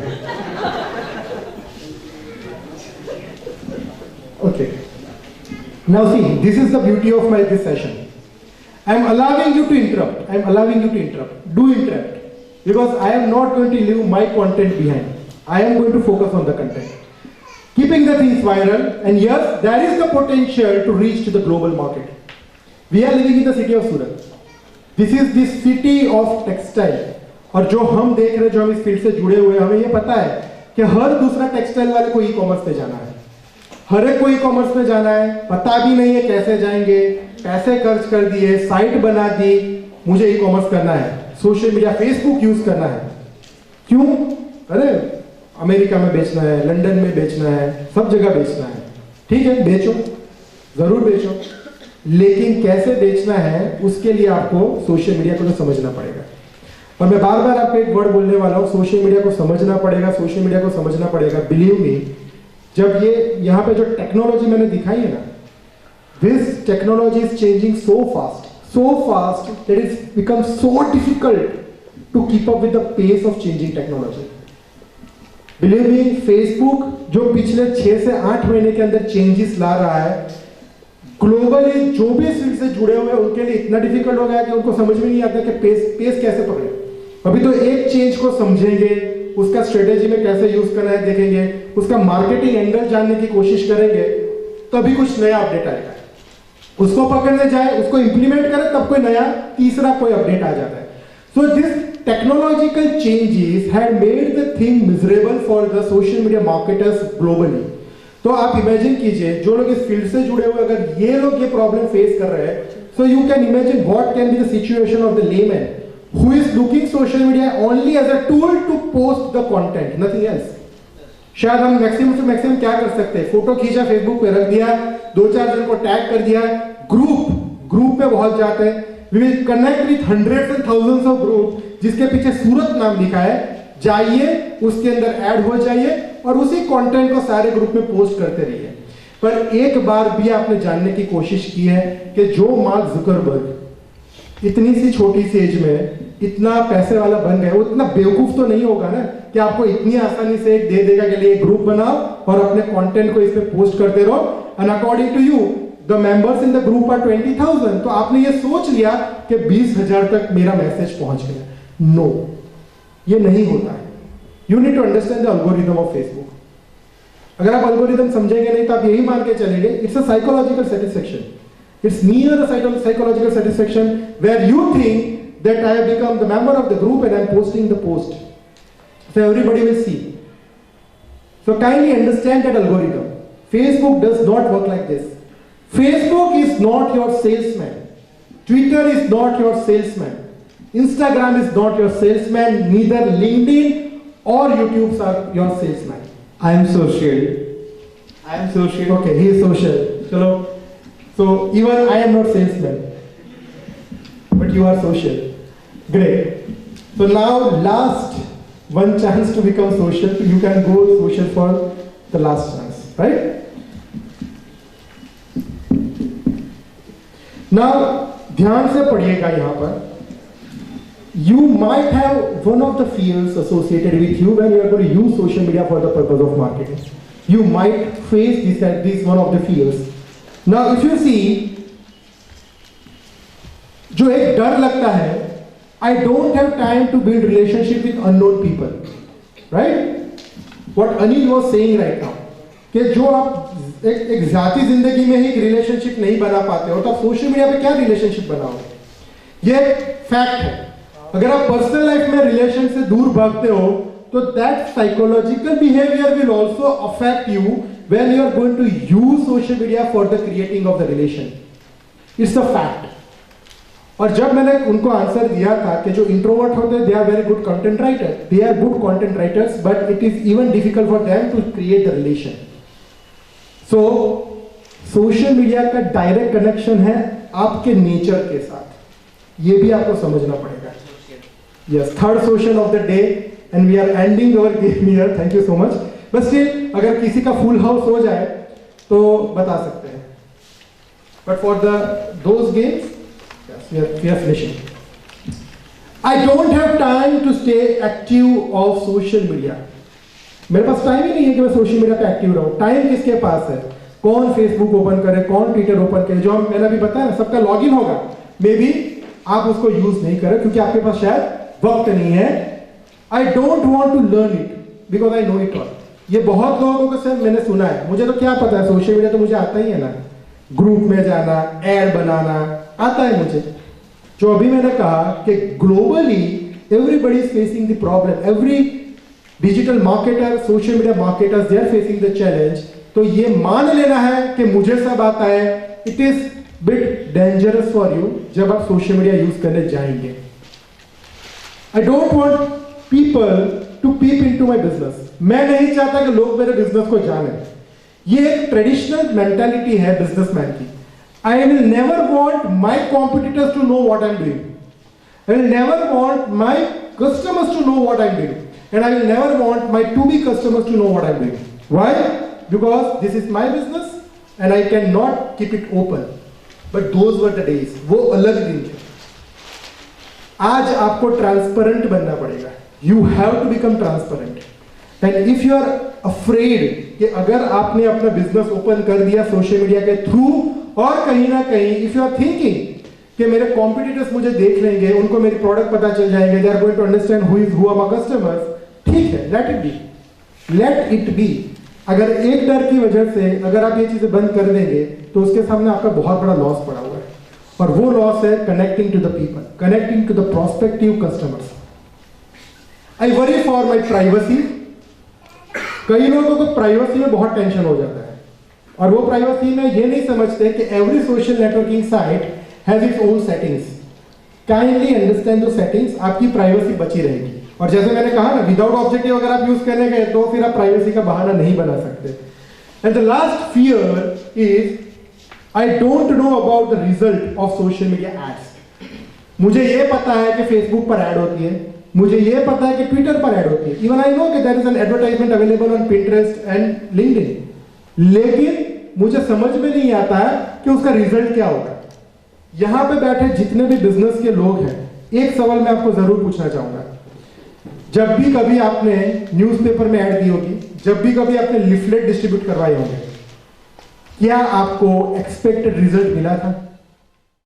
Okay. Now see, this is the beauty of this session. I am allowing you to interrupt. Do interrupt. Because I am not going to leave my content behind. I am going to focus on the content. Keeping the things viral, and yes, there is the potential to reach to the global market. We are living in the city of Surat. This is the city of textile. और जो हम देख रहे हैं, जो हम इस field से जुड़े हुए हैं, हमें ये पता है कि हर दूसरा टेक्सटाइल वाले को ई-कॉमर्स पे जाना है. हर एक को ई-कॉमर्स में जाना है, पता भी नहीं है कैसे जाएंगे, पैसे खर्च कर दिए, साइट बना दी, मुझे ई-कॉमर्स करना है, सोशल मीडिया फेसबुक यूज करना है. क्यों? अरे अमेरिका में बेचना है, लंदन में बेचना है, सब जगह बेचना है. ठीक है, बेचो, जरूर बेचो, लेकिन कैसे बेचना है उसके लिए आपको सोशल मीडिया को तो समझना पड़ेगा. और मैं बार बार आपको एक वर्ड बोलने वाला हूँ, सोशल मीडिया को समझना पड़ेगा, सोशल मीडिया को समझना पड़ेगा. बिलीव मी, जब ये यहाँ पे जो टेक्नोलॉजी मैंने दिखाई है ना, this technology is changing so fast that it's become so difficult to keep up with the pace of changing technology. Believe me, Facebook जो पिछले 6 से 8 महीने के अंदर चेंजेस ला रहा है, ग्लोबली जो भी इस फील्ड से जुड़े हुए हैं उनके लिए इतना डिफिकल्ट हो गया कि उनको समझ में नहीं आता कि पेस कैसे पकड़े। अभी तो एक चेंज को समझेंगे, उसका स्ट्रेटेजी में कैसे यूज करना है देखेंगे, उसका मार्केटिंग एंगल जानने की कोशिश करेंगे, तभी कुछ नया अपडेट आएगा। उसको पकड़ने जाए, उसको इंप्लीमेंट करें, तब कोई नया तीसरा कोई अपडेट आ जाता है। So this technological changes had made the thing miserable for the social media marketers globally. तो आप इमेजिन कीजिए, जो लोग इस फील्ड से जुड़े हुए अगर ये लोग ये प्रॉब्लम फेस कर रहे हैं, so you can imagine what can be the situation of the layman who is looking social media only as a tool to post the content, nothing else. शायद हम मैक्सिमम से मैक्सिमम क्या कर सकते हैं, फोटो खींचा फेसबुक पे रख दिया, 2-4 जन को टैग कर दिया, ग्रुप पे बहुत जाते हैं, we will connect with hundreds and thousands of group जिसके पीछे सूरत नाम लिखा है, जाइए उसके अंदर ऐड हो जाइए और उसी कंटेंट को सारे ग्रुप में पोस्ट करते रहिए। पर एक बार भी आपने जानने की कोशिश की है कि जो मार्क जुकरबर्ग इतनी सी छोटी सी एज में इतना पैसे वाला बन गए, वो इतना बेवकूफ तो नहीं होगा ना कि आपको इतनी आसानी से एक दे देगा कि लिए ग्रुप बनाओ और अपने कंटेंट को इस पे पोस्ट करते रहो, and according to you the members in the group are 20,000, तो आपने ये सोच लिया कि 20,000 तक मेरा मैसेज पहुंच गया। नो, ये नहीं होता है। You need to understand the algorithm of Facebook. अगर आप एल्गोरिथम समझेंगे नहीं तो आप यही मान के चलेंगे it's a psychological satisfaction, it's near a psychological satisfaction where you think that I have become the member of the group and I am posting the post, so everybody will see. So kindly understand that algorithm. Facebook does not work like this. Facebook is not your salesman. Twitter is not your salesman. Instagram is not your salesman. Neither LinkedIn or YouTube are your salesman. I am social. Okay, he is social. Chalo. So even I am not salesman, but you are social. Great. So now last one chance to become social. You can go social for the last chance, right? Now ध्यान से पढ़िएगा यहाँ पर. You might have one of the fears associated with you when you are going to use social media for the purpose of marketing. You might face this one of the fears. Now if you see, जो एक डर लगता है, I don't have time to build relationship with unknown people, right? What Anil was saying right now, कि जो आप एक जाती जिंदगी में ही रिलेशनशिप नहीं बना पाते हो तो आप सोशल मीडिया पे क्या रिलेशनशिप बनाओगे? ये फैक्ट है। अगर आप पर्सनल लाइफ में रिलेशन से दूर भागते हो तो that psychological behaviour will also affect you when you are going to use social media for the creating of the relation. It's a fact. और जब मैंने उनको आंसर दिया था कि जो इंट्रोवर्ट होते हैं, they are very good content writer. They are good content writers, but it is even difficult for them to create the relation. So, social media का direct connection है आपके nature के साथ. ये भी आपको समझना पड़ेगा. Yes, third social of the day, and we are ending our game here. Thank you so much. बस स्टिल अगर किसी का फुल हाउस हो जाए तो बता सकते हैं, but for those games we are finishing. I don't have time to stay active of social media. मेरे पास टाइम ही नहीं है कि मैं सोशल मीडिया पे एक्टिव रहूं। टाइम किसके पास है? कौन फेसबुक ओपन करे, कौन ट्विटर ओपन करे, जो मैंने अभी बताया ना, सबका लॉगिन होगा, मे बी आप उसको यूज नहीं करें क्योंकि आपके पास शायद वक्त नहीं है। I don't want to learn it because I know it all. ये बहुत लोगों को सर मैंने सुना है, मुझे तो क्या पता है, सोशल मीडिया तो मुझे आता ही है ना, ग्रुप में जाना, ऐड बनाना आता है मुझे। जो अभी मैंने कहा कि globally everybody is facing the problem, every digital marketer, social media marketers, they are facing the challenge. तो ये मान लेना है कि मुझे सब आता है, it is bit dangerous for you जब आप सोशल मीडिया यूज करने जाएंगे। I don't want people to peep into my business. मैं नहीं चाहता कि लोग मेरे बिजनेस को जाने। ये एक ट्रेडिशनल मेंटालिटी है बिजनेसमैन की। I will never want my competitors to know what I am doing. I will never want my customers to know what I am doing, and I will never want my to be customers to know what I am doing. Why? Because this is my business and I can not keep it open. But those were the days, वो अलग दिन थे। आज आपको transparent बनना पड़ेगा। You have to become transparent. And if you are afraid कि अगर आपने अपना बिजनेस ओपन कर दिया सोशल मीडिया के थ्रू, और कहीं ना कहीं इफ यू आर थिंकिंग कि मेरे कॉम्पिटिटर्स मुझे देख लेंगे, उनको मेरी प्रोडक्ट पता चल जाएंगे, they are going to understand who are my customers, ठीक है, लेट इट बी। अगर एक डर की वजह से अगर आप ये चीजें बंद कर देंगे तो उसके सामने आपका बहुत बड़ा लॉस पड़ा हुआ है, और वो लॉस है connecting to the people, connecting to the prospective customers. I worry for my privacy. कई लोगों को प्राइवेसी में बहुत टेंशन हो जाता है, और वो प्राइवेसी में ये नहीं समझते कि every social networking site has its own settings. Kindly understand the settings, आपकी प्राइवेसी बची रहेगी। और जैसे मैंने कहा ना, विदाउट ऑब्जेक्टिव अगर आप यूज करने गए तो फिर आप प्राइवेसी का बहाना नहीं बना सकते। And the last fear is I don't know about the result of social media ads. मुझे ये पता है कि फेसबुक पर ऐड होती है, मुझे ये पता है कि ट्विटर पर ऐड होती है, इवन आई नो कि there is an advertisement available on Pinterest and LinkedIn, लेकिन मुझे समझ में नहीं आता है कि उसका रिजल्ट क्या होगा। यहां पे बैठे जितने भी बिजनेस के लोग हैं, एक सवाल मैं आपको जरूर पूछना चाहूंगा। जब भी कभी आपने न्यूज़पेपर में ऐड दी होगी, जब भी कभी आपने लिफलेट डिस्ट्रीब्यूट करवाए होंगे, क्या आपको एक्सपेक्टेड रिजल्ट मिला था?